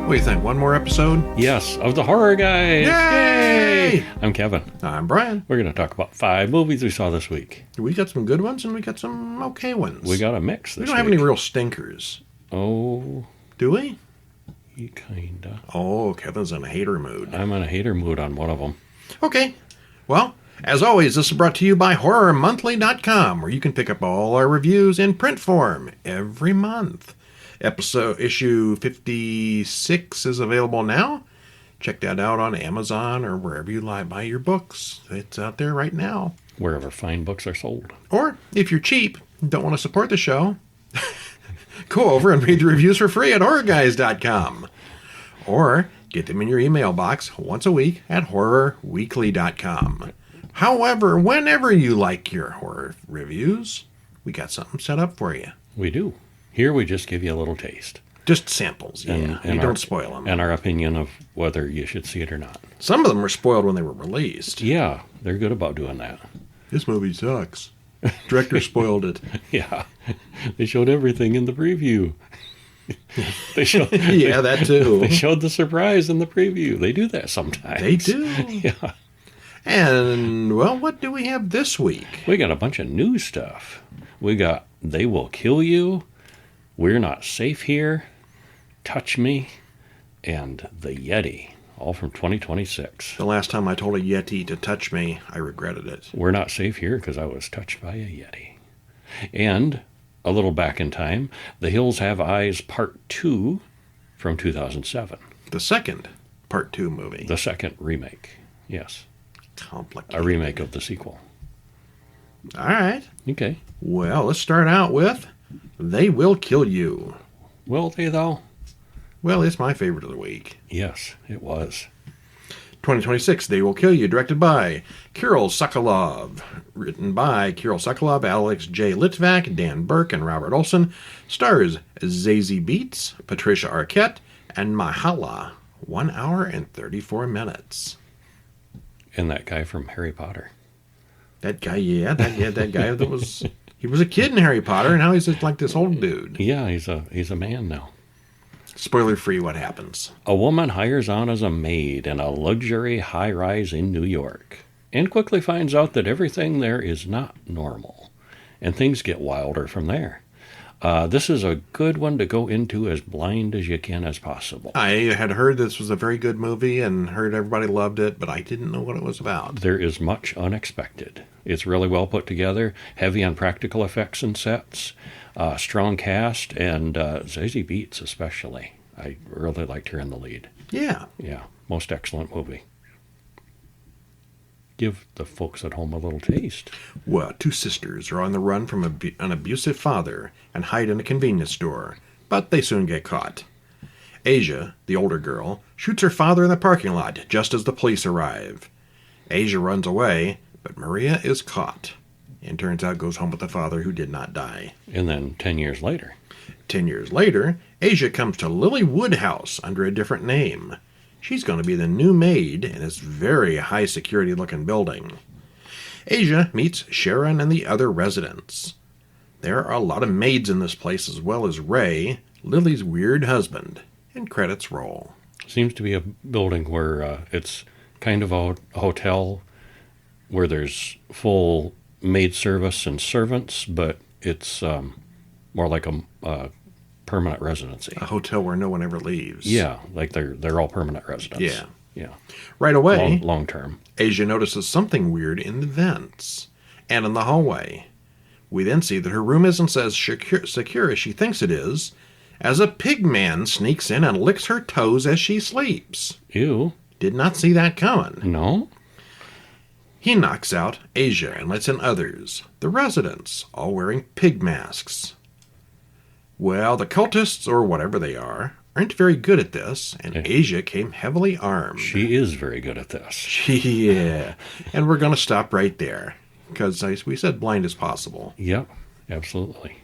What do you think? One more episode? Yes, of the Horror Guys. Yay! I'm Kevin. I'm Brian. We're going to talk about 5 movies we saw this week. We got some good ones and we got some okay ones. We got a mix this week. We don't have any real stinkers. Oh. Do we? Kinda. Oh, Kevin's in a hater mood. I'm in a hater mood on one of them. Okay. Well, as always, this is brought to you by HorrorMonthly.com, where you can pick up all our reviews in print form every month. Issue 56 is available now. Check that out on Amazon or wherever you buy your books. It's out there right now. Wherever fine books are sold. Or, if you're cheap and don't want to support the show, go over and read the reviews for free at HorrorGuys.com. Or get them in your email box once a week at HorrorWeekly.com. However, whenever you like your horror reviews, we got something set up for you. We do. Here we just give you a little taste. Just samples, yeah. And we don't spoil them. And our opinion of whether you should see it or not. Some of them were spoiled when they were released. Yeah, they're good about doing that. This movie sucks. Director spoiled it. Yeah, they showed everything in the preview. Yeah, that too. They showed the surprise in the preview. They do that sometimes. They do. Yeah. And, well, what do we have this week? We got a bunch of new stuff. We got They Will Kill You, We're Not Safe Here, Touch Me, and The Yeti, all from 2026. The last time I told a Yeti to touch me, I regretted it. We're not safe here because I was touched by a Yeti. And a little back in time, The Hills Have Eyes Part 2 from 2007. The second Part 2 movie. The second remake, yes. Complicated. A remake of the sequel. All right. Okay. Well, let's start out with They Will Kill You. Will they, though? Well, it's my favorite of the week. Yes, it was. 2026, They Will Kill You, directed by Kirill Sokolov. Written by Kirill Sokolov, Alex J. Litvak, Dan Berk, and Robert Olsen. Stars Zazie Beetz, Patricia Arquette, and Myha'la. 1 hour and 34 minutes. And that guy from Harry Potter. That guy, that guy that was... He was a kid in Harry Potter, and now he's just like this old dude. Yeah, he's a man now. Spoiler-free, what happens? A woman hires on as a maid in a luxury high-rise in New York and quickly finds out that everything there is not normal, and things get wilder from there. This is a good one to go into as blind as you can as possible. I had heard this was a very good movie and heard everybody loved it, but I didn't know what it was about. There is much unexpected. It's really well put together, heavy on practical effects and sets, strong cast, and Zazie Beetz especially. I really liked her in the lead. Yeah. Yeah, most excellent movie. Give the folks at home a little taste. Well, 2 sisters are on the run from an abusive father and hide in a convenience store, but they soon get caught. Asia, the older girl, shoots her father in the parking lot just as the police arrive. Asia runs away, but Maria is caught, and turns out goes home with the father who did not die. And then 10 years later. 10 years later, Asia comes to Lily Woodhouse under a different name. She's going to be the new maid in this very high-security-looking building. Asia meets Sharon and the other residents. There are a lot of maids in this place, as well as Ray, Lily's weird husband, and credits roll. Seems to be a building where it's kind of a hotel where there's full maid service and servants, but it's more like a permanent residency. A hotel where no one ever leaves. Yeah, like they're all permanent residents. Yeah. Yeah. Right away, long term. Asia notices something weird in the vents and in the hallway. We then see that her room isn't as secure as she thinks it is, as a pig man sneaks in and licks her toes as she sleeps. Ew. Did not see that coming. No? He knocks out Asia and lets in others, the residents, all wearing pig masks. Well, the cultists, or whatever they are, aren't very good at this, and Asia came heavily armed. She is very good at this. Yeah. And we're going to stop right there, because as we said, blind as possible. Yep, absolutely.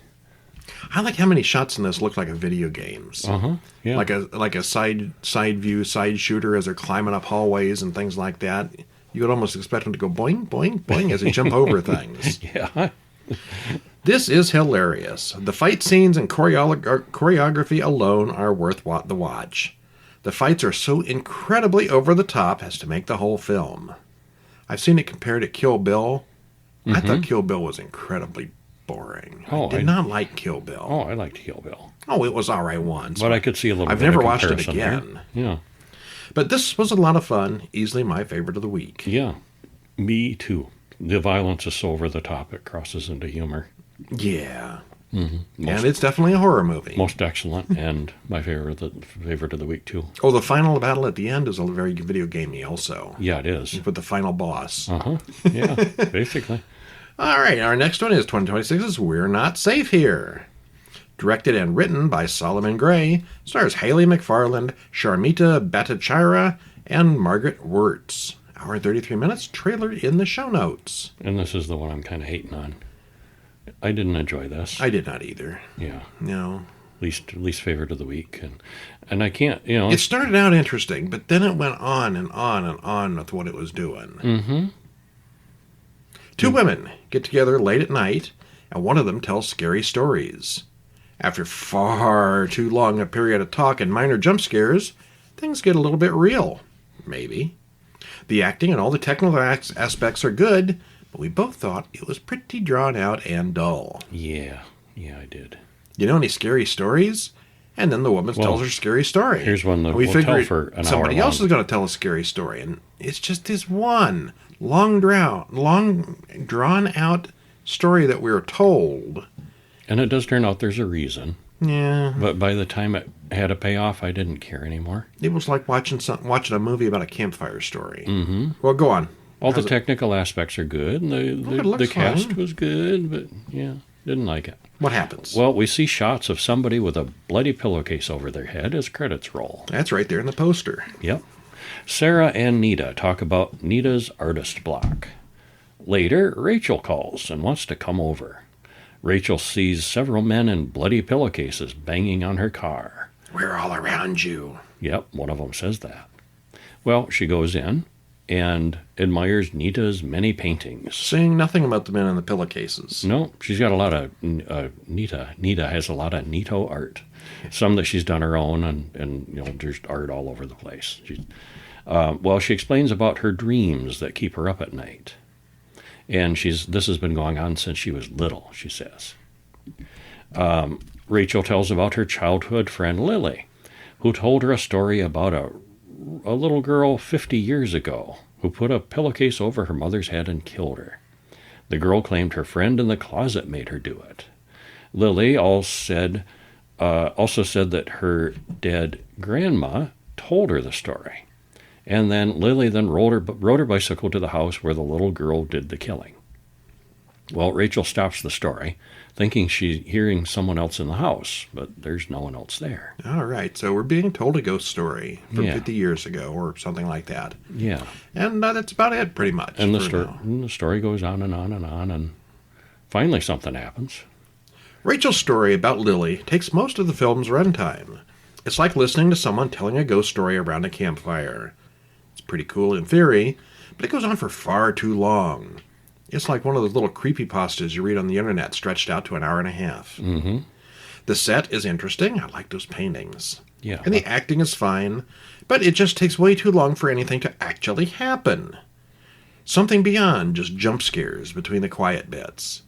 I like how many shots in this look like a video games. Uh-huh, yeah. Like a side view, side shooter as they're climbing up hallways and things like that. You would almost expect them to go boing, boing, boing as they jump over things. Yeah. This is hilarious. The fight scenes and choreography alone are worth the watch. The fights are so incredibly over the top as to make the whole film. I've seen it compared to Kill Bill. I thought Kill Bill was incredibly boring. I did not like Kill Bill. Oh, I liked Kill Bill. Oh, it was all right once. But I could see a little I've bit never of watched it comparison again. there. Yeah. But this was a lot of fun. Easily my favorite of the week. Yeah. Me too. The violence is so over the top it crosses into humor. Yeah. And it's definitely a horror movie. Most excellent, and my favorite of the week too. Oh, the final battle at the end is a very video gamey also. Yeah, it is. With the final boss. Yeah, basically. All right, our next one is 2026's We're Not Safe Here. Directed and written by Solomon Gray, stars Haley McFarland, Sharmita Bhattacharya, and Margaret Wirtz. Hour and 33 minutes, trailer in the show notes. And this is the one I'm kind of hating on. I didn't enjoy this. I did not either. Yeah. No. Least favorite of the week. And I can't, you know. It started out interesting, but then it went on and on and on with what it was doing. Two women get together late at night, and one of them tells scary stories. After far too long a period of talk and minor jump scares, things get a little bit real. Maybe. The acting and all the technical aspects are good, but we both thought it was pretty drawn out and dull. Yeah, I did. You know any scary stories? And then the woman tells her scary story. Here's one that we we'll figure tell for an hour somebody else long. is going to tell a scary story, and it's just this one long drawn out story that we were told. And it does turn out there's a reason. Yeah. But by the time it had a payoff, I didn't care anymore. It was like watching a movie about a campfire story. Well, go on. All the technical aspects are good, and the cast fine. was good, but yeah, didn't like it. What happens? Well, we see shots of somebody with a bloody pillowcase over their head as credits roll. That's right there in the poster. Yep. Sarah and Nita talk about Nita's artist block. Later, Rachel calls and wants to come over. Rachel sees several men in bloody pillowcases banging on her car. We're all around you. Yep, one of them says that. Well, she goes in and admires Nita's many paintings. Saying nothing about the men in the pillowcases. No, she's got a lot of Nita has a lot of Nito art. Some that she's done her own, and you know, there's art all over the place. She explains about her dreams that keep her up at night. And this has been going on since she was little, she says. Rachel tells about her childhood friend Lily, who told her a story about a little girl 50 years ago who put a pillowcase over her mother's head and killed her. The girl claimed her friend in the closet made her do it. Lily also said that her dead grandma told her the story. And then Lily rode her bicycle to the house where the little girl did the killing. Well, Rachel stops the story, thinking she's hearing someone else in the house, but there's no one else there. All right, so we're being told a ghost story from 50 years ago or something like that. Yeah. And that's about it, pretty much. And the story goes on and on and on, and finally something happens. Rachel's story about Lily takes most of the film's runtime. It's like listening to someone telling a ghost story around a campfire. It's pretty cool in theory, but it goes on for far too long. It's like one of those little creepypastas you read on the internet stretched out to an hour and a half. Mm-hmm. The set is interesting. I like those paintings. Yeah. And the acting is fine, but it just takes way too long for anything to actually happen. Something beyond just jump scares between the quiet bits.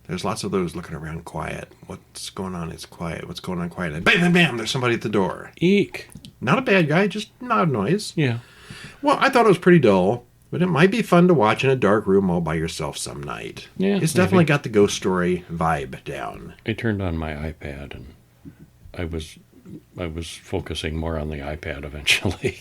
There's lots of those looking around quiet. What's going on? It's quiet. What's going on? Quiet. And bam, bam, bam, there's somebody at the door. Eek. Not a bad guy, just loud noise. Yeah. Well, I thought it was pretty dull, but it might be fun to watch in a dark room all by yourself some night. Yeah, it's definitely got the ghost story vibe down. I turned on my iPad, and I was focusing more on the iPad eventually.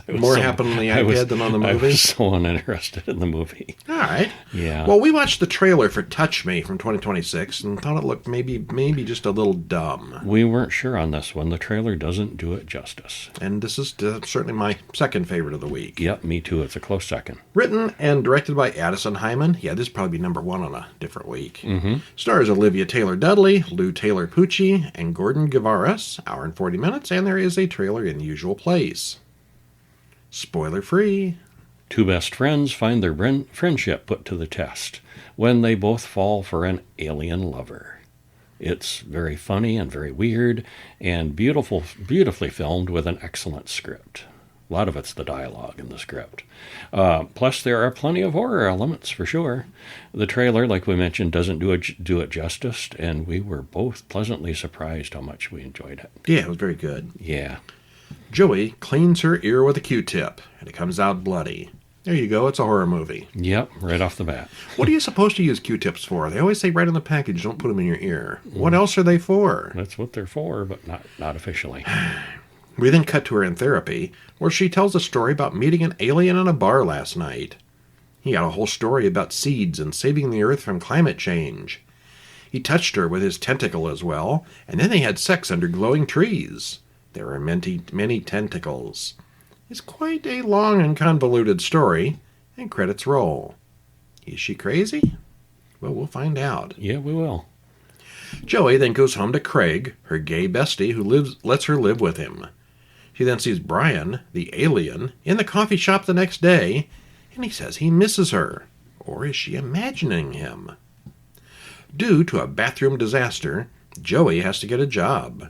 More happened on the iPad than on the movie? I was so uninterested in the movie. All right. Yeah. Well, we watched the trailer for Touch Me from 2026 and thought it looked maybe just a little dumb. We weren't sure on this one. The trailer doesn't do it justice. And this is certainly my second favorite of the week. Yep, me too. It's a close second. Written and directed by Addison Hyman. Yeah, this would probably be number one on a different week. Mm-hmm. Stars Olivia Taylor-Dudley, Lou Taylor-Pucci, and Gordon Gavaris. Hour and 40 minutes, and there is a trailer in the usual place. Spoiler-free. Two best friends find their friendship put to the test when they both fall for an alien lover. It's very funny and very weird and beautifully filmed with an excellent script. A lot of it's the dialogue in the script. Plus, there are plenty of horror elements, for sure. The trailer, like we mentioned, doesn't do it justice, and we were both pleasantly surprised how much we enjoyed it. Yeah, it was very good. Yeah. Joey cleans her ear with a Q-tip, and it comes out bloody. There you go, it's a horror movie. Yep, right off the bat. What are you supposed to use Q-tips for? They always say right on the package, don't put them in your ear. What else are they for? That's what they're for, but not officially. We then cut to her in therapy, where she tells a story about meeting an alien in a bar last night. He had a whole story about seeds and saving the earth from climate change. He touched her with his tentacle as well, and then they had sex under glowing trees. There were many tentacles. It's quite a long and convoluted story, and credits roll. Is she crazy? Well, we'll find out. Yeah, we will. Joey then goes home to Craig, her gay bestie, who lets her live with him. She then sees Brian, the alien, in the coffee shop the next day, and he says he misses her. Or is she imagining him? Due to a bathroom disaster, Joey has to get a job.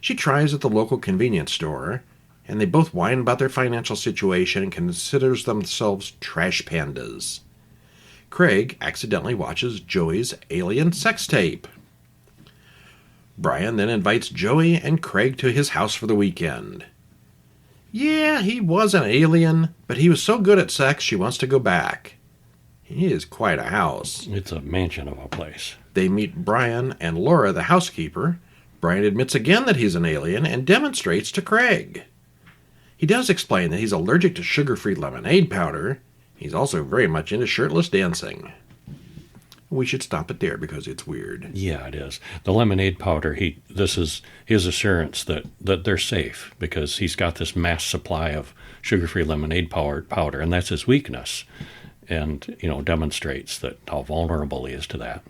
She tries at the local convenience store, and they both whine about their financial situation and considers themselves trash pandas. Craig accidentally watches Joey's alien sex tape. Brian then invites Joey and Craig to his house for the weekend. Yeah, he was an alien, but he was so good at sex she wants to go back. He is quite a house. It's a mansion of a place. They meet Brian and Laura, the housekeeper. Brian admits again that he's an alien and demonstrates to Craig. He does explain that he's allergic to sugar-free lemonade powder. He's also very much into shirtless dancing. We should stop it there because it's weird. Yeah, it is. The lemonade powder, this is his assurance that they're safe because he's got this mass supply of sugar-free lemonade powder, and that's his weakness. And, demonstrates that how vulnerable he is to that.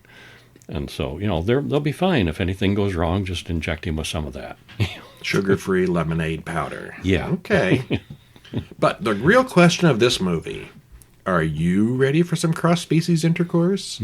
And so, they'll be fine. If anything goes wrong, just inject him with some of that. Sugar-free lemonade powder. Yeah. Okay. But the real question of this movie, are you ready for some cross-species intercourse?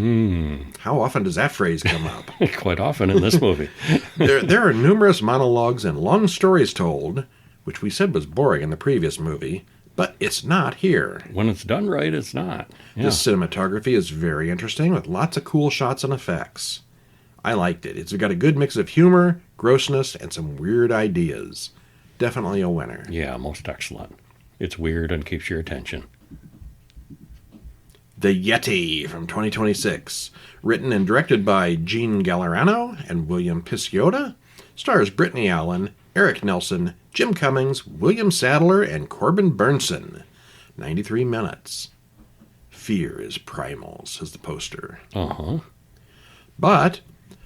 How often does that phrase come up? Quite often in this movie. There are numerous monologues and long stories told, which we said was boring in the previous movie, but it's not here. When it's done right, it's not. Yeah. The cinematography is very interesting with lots of cool shots and effects. I liked it. It's got a good mix of humor, grossness, and some weird ideas. Definitely a winner. Yeah, most excellent. It's weird and keeps your attention. The Yeti from 2026, written and directed by Gene Gallerano and William Pisciotta, stars Brittany Allen, Eric Nelson, Jim Cummings, William Sadler, and Corbin Burnson. 93 minutes. Fear is primal, says the poster. Uh-huh. But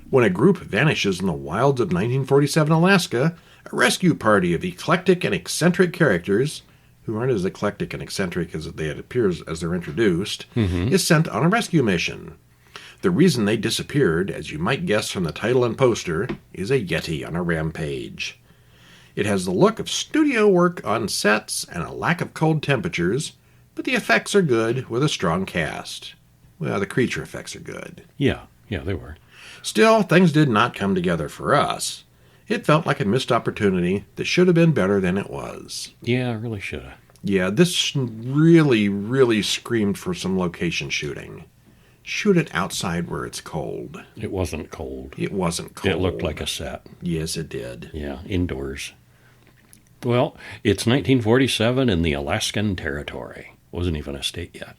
when a group vanishes in the wilds of 1947 Alaska, a rescue party of eclectic and eccentric characters, who aren't as eclectic and eccentric as they appear as they're introduced, is sent on a rescue mission. The reason they disappeared, as you might guess from the title and poster, is a Yeti on a rampage. It has the look of studio work on sets and a lack of cold temperatures, but the effects are good with a strong cast. Well, the creature effects are good. Yeah, they were. Still, things did not come together for us. It felt like a missed opportunity that should have been better than it was. Yeah, it really should have. Yeah, this really, really screamed for some location shooting. Shoot it outside where it's cold. It wasn't cold. It wasn't cold. It looked like a set. Yes, it did. Yeah, indoors. Well, it's 1947 in the Alaskan Territory. Wasn't even a state yet.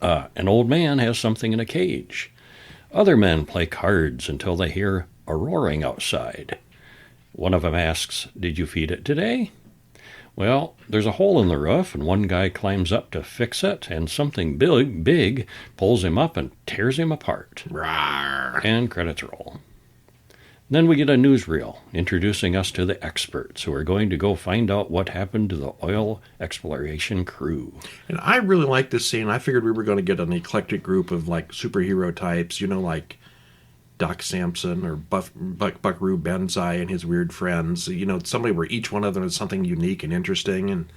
An old man has something in a cage. Other men play cards until they hear a roaring outside. One of them asks, "Did you feed it today?" Well, there's a hole in the roof, and one guy climbs up to fix it, and something big pulls him up and tears him apart. Rawr. And credits roll. Then we get a newsreel introducing us to the experts who are going to go find out what happened to the oil exploration crew. And I really like this scene. I figured we were going to get an eclectic group of like superhero types, like Doc Samson or Buckaroo Banzai and his weird friends. Somebody where each one of them is something unique and interesting. And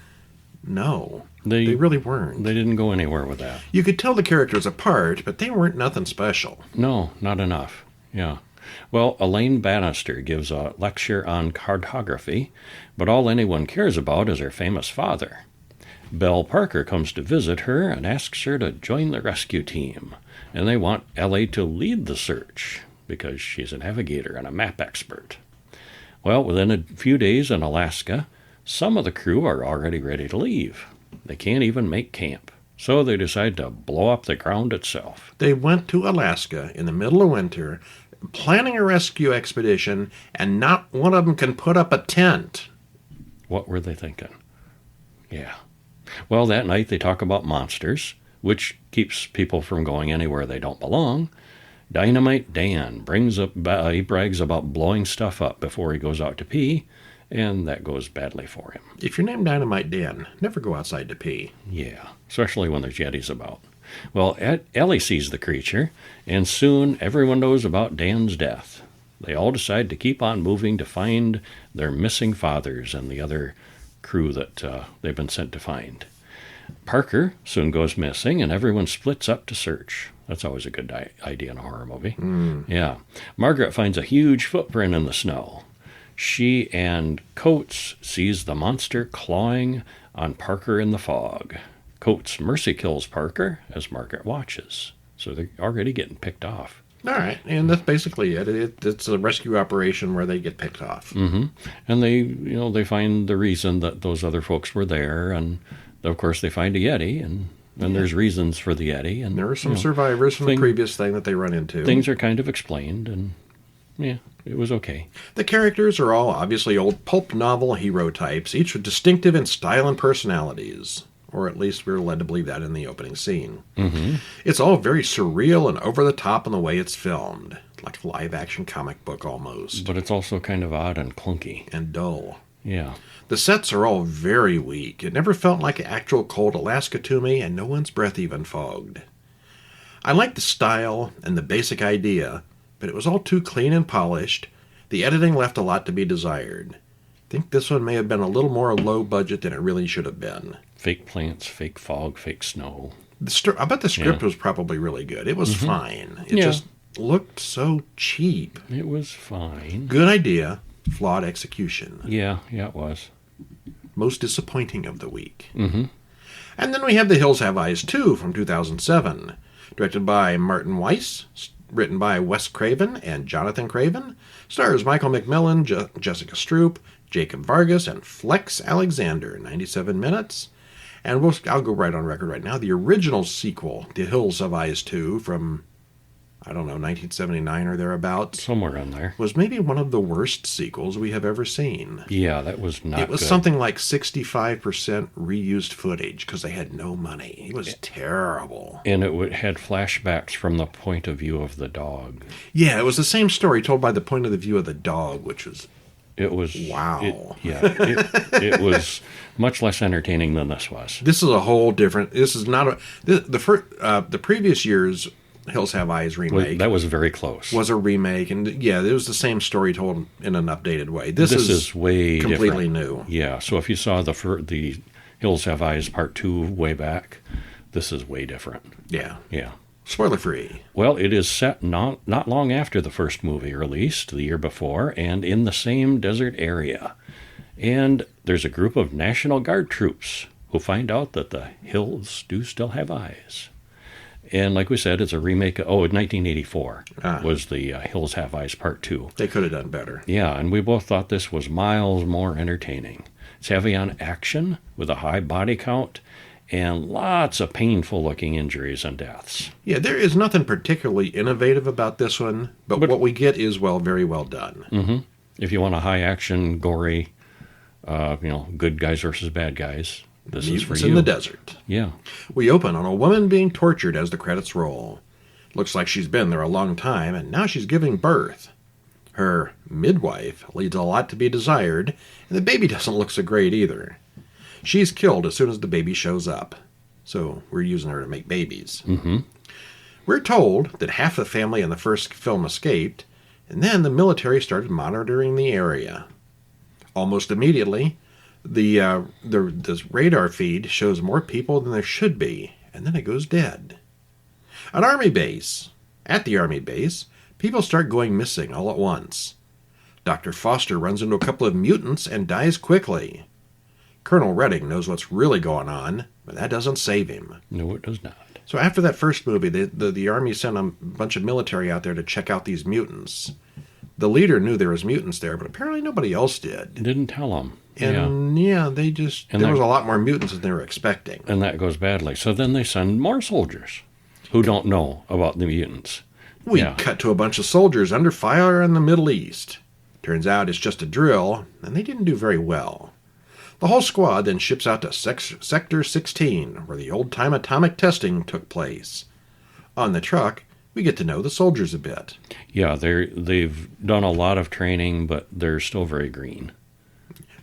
no, they really weren't. They didn't go anywhere with that. You could tell the characters apart, but they weren't nothing special. No, not enough. Yeah. Well, Elaine Bannister gives a lecture on cartography, but all anyone cares about is her famous father. Belle Parker comes to visit her and asks her to join the rescue team, and they want Ellie to lead the search because she's a navigator and a map expert. Well, within a few days in Alaska, some of the crew are already ready to leave. They can't even make camp, so they decide to blow up the ground itself. They went to Alaska in the middle of winter, planning a rescue expedition, and not one of them can put up a tent. What were they thinking? Yeah. Well, that night they talk about monsters, which keeps people from going anywhere they don't belong. Dynamite Dan he brags about blowing stuff up before he goes out to pee, and that goes badly for him. If you're named Dynamite Dan, never go outside to pee. Yeah, especially when there's Yetis about. Well, Ellie sees the creature, and soon everyone knows about Dan's death. They all decide to keep on moving to find their missing fathers and the other crew that they've been sent to find. Parker soon goes missing, and everyone splits up to search. That's always a good idea in a horror movie. Yeah. Margaret finds a huge footprint in the snow. She and Coates sees the monster clawing on Parker in the fog. Coates mercy kills Parker as Margaret watches. So they're already getting picked off. All right, and that's basically it. It's a rescue operation where they get picked off. Mm-hmm. And they find the reason that those other folks were there, and of course they find a Yeti, and there's reasons for the Yeti. And there are some survivors from the previous thing that they run into. Things are kind of explained, and yeah, it was okay. The characters are all obviously old pulp novel hero types, each with distinctive in style and personalities. Or at least we were led to believe that in the opening scene. Mm-hmm. It's all very surreal and over the top in the way it's filmed. Like a live-action comic book almost. But it's also kind of odd and clunky. And dull. Yeah. The sets are all very weak. It never felt like actual cold Alaska to me, and no one's breath even fogged. I liked the style and the basic idea, but it was all too clean and polished. The editing left a lot to be desired. I think this one may have been a little more low budget than it really should have been. Fake plants, fake fog, fake snow. I bet the script was probably really good. It was fine. It just looked so cheap. It was fine. Good idea, flawed execution. Yeah, it was. Most disappointing of the week. Mm-hmm. And then we have The Hills Have Eyes 2 from 2007. Directed by Martin Weiss. Written by Wes Craven and Jonathan Craven. Stars Michael McMillan, Jessica Stroup, Jacob Vargas, and Flex Alexander. 97 minutes. And I'll go right on record right now. The original sequel, The Hills Have Eyes 2, from, 1979 or thereabouts. Somewhere in there. Was maybe one of the worst sequels we have ever seen. Yeah, that was not good. It was something like 65% reused footage because they had no money. It was terrible. And it had flashbacks from the point of view of the dog. Yeah, it was the same story told by the point of the view of the dog, which was... It was... Wow. It was much less entertaining than this was. This is a whole different... This is not a... The previous year's Hills Have Eyes remake... That was very close. Was a remake, and yeah, it was the same story told in an updated way. This is way completely different. new. Yeah, so if you saw the Hills Have Eyes Part 2 way back, this is way different. Yeah. Yeah. Spoiler-free. Well, it is set not long after the first movie released, the year before, and in the same desert area. And there's a group of National Guard troops who find out that the hills do still have eyes. And like we said, it's a remake. 1984 was the Hills Have Eyes Part 2. They could have done better. Yeah, and we both thought this was miles more entertaining. It's heavy on action with a high body count and lots of painful-looking injuries and deaths. Yeah, there is nothing particularly innovative about this one, but what we get is very well done. Mm-hmm. If you want a high-action, gory, good guys versus bad guys, this is for you. In the desert. Yeah. We open on a woman being tortured as the credits roll. Looks like she's been there a long time, and now she's giving birth. Her midwife leaves a lot to be desired, and the baby doesn't look so great either. She's killed as soon as the baby shows up. So we're using her to make babies. Mm-hmm. We're told that half the family in the first film escaped, and then the military started monitoring the area. Almost immediately, the radar feed shows more people than there should be, and then it goes dead. At the army base, people start going missing all at once. Dr. Foster runs into a couple of mutants and dies quickly. Colonel Redding knows what's really going on, but that doesn't save him. No, it does not. So after that first movie, the Army sent a bunch of military out there to check out these mutants. The leader knew there was mutants there, but apparently nobody else did. Didn't tell them. And there was a lot more mutants than they were expecting. And that goes badly. So then they send more soldiers who don't know about the mutants. We cut to a bunch of soldiers under fire in the Middle East. Turns out it's just a drill, and they didn't do very well. The whole squad then ships out to Sector 16, where the old-time atomic testing took place. On the truck, we get to know the soldiers a bit. Yeah, they've done a lot of training, but they're still very green.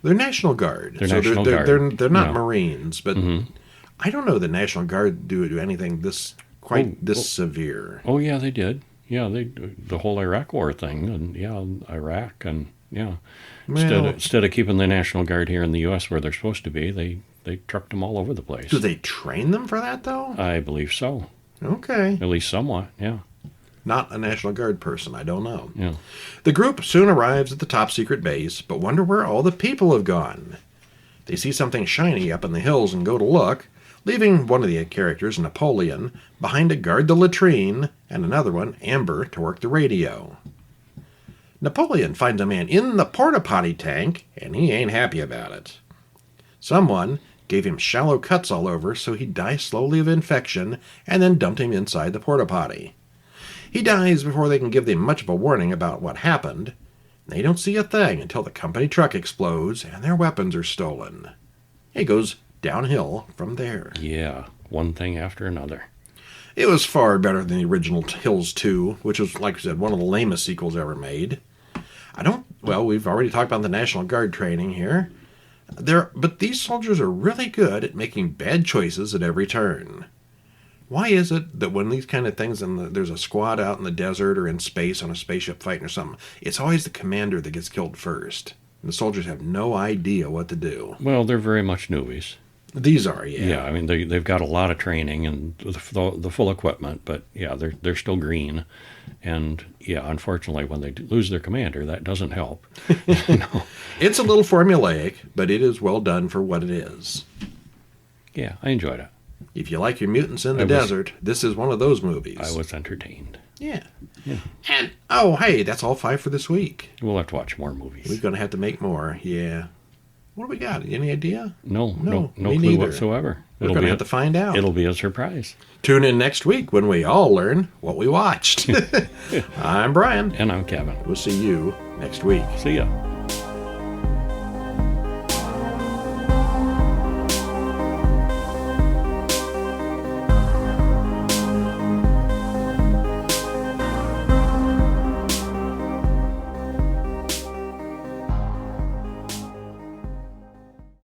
They're National Guard. They're not Marines, but I don't know the National Guard do anything this severe. Oh, yeah, they did. Yeah, the whole Iraq War thing, and Iraq, and instead of keeping the National Guard here in the U.S. where they're supposed to be, they trucked them all over the place. Do they train them for that, though? I believe so. Okay. At least somewhat, yeah. Not a National Guard person, I don't know. Yeah. The group soon arrives at the top secret base, but wonder where all the people have gone. They see something shiny up in the hills and go to look, leaving one of the characters, Napoleon, behind to guard the latrine, and another one, Amber, to work the radio. Napoleon finds a man in the porta-potty tank, and he ain't happy about it. Someone gave him shallow cuts all over so he'd die slowly of infection, and then dumped him inside the porta-potty. He dies before they can give them much of a warning about what happened. They don't see a thing until the company truck explodes and their weapons are stolen. It goes downhill from there. Yeah, one thing after another. It was far better than the original Hills 2, which was, like I said, one of the lamest sequels ever made. We've already talked about the National Guard training here. But these soldiers are really good at making bad choices at every turn. Why is it that when these kind of things, there's a squad out in the desert or in space on a spaceship fighting or something, it's always the commander that gets killed first? And the soldiers have no idea what to do. Well, they're very much newbies. These are, yeah. Yeah, I mean, they've got a lot of training and the full equipment, but yeah, they're still green. And yeah, unfortunately, when they lose their commander, that doesn't help. No. It's a little formulaic, but it is well done for what it is. Yeah, I enjoyed it. If you like your mutants in the desert, this is one of those movies. I was entertained. Yeah. And, hey, that's all 5 for this week. We'll have to watch more movies. We're going to have to make more, yeah. What do we got? Any idea? No clue neither. whatsoever. We're going to have to find out. It'll be a surprise. Tune in next week when we all learn what we watched. I'm Brian. And I'm Kevin. We'll see you next week. See ya.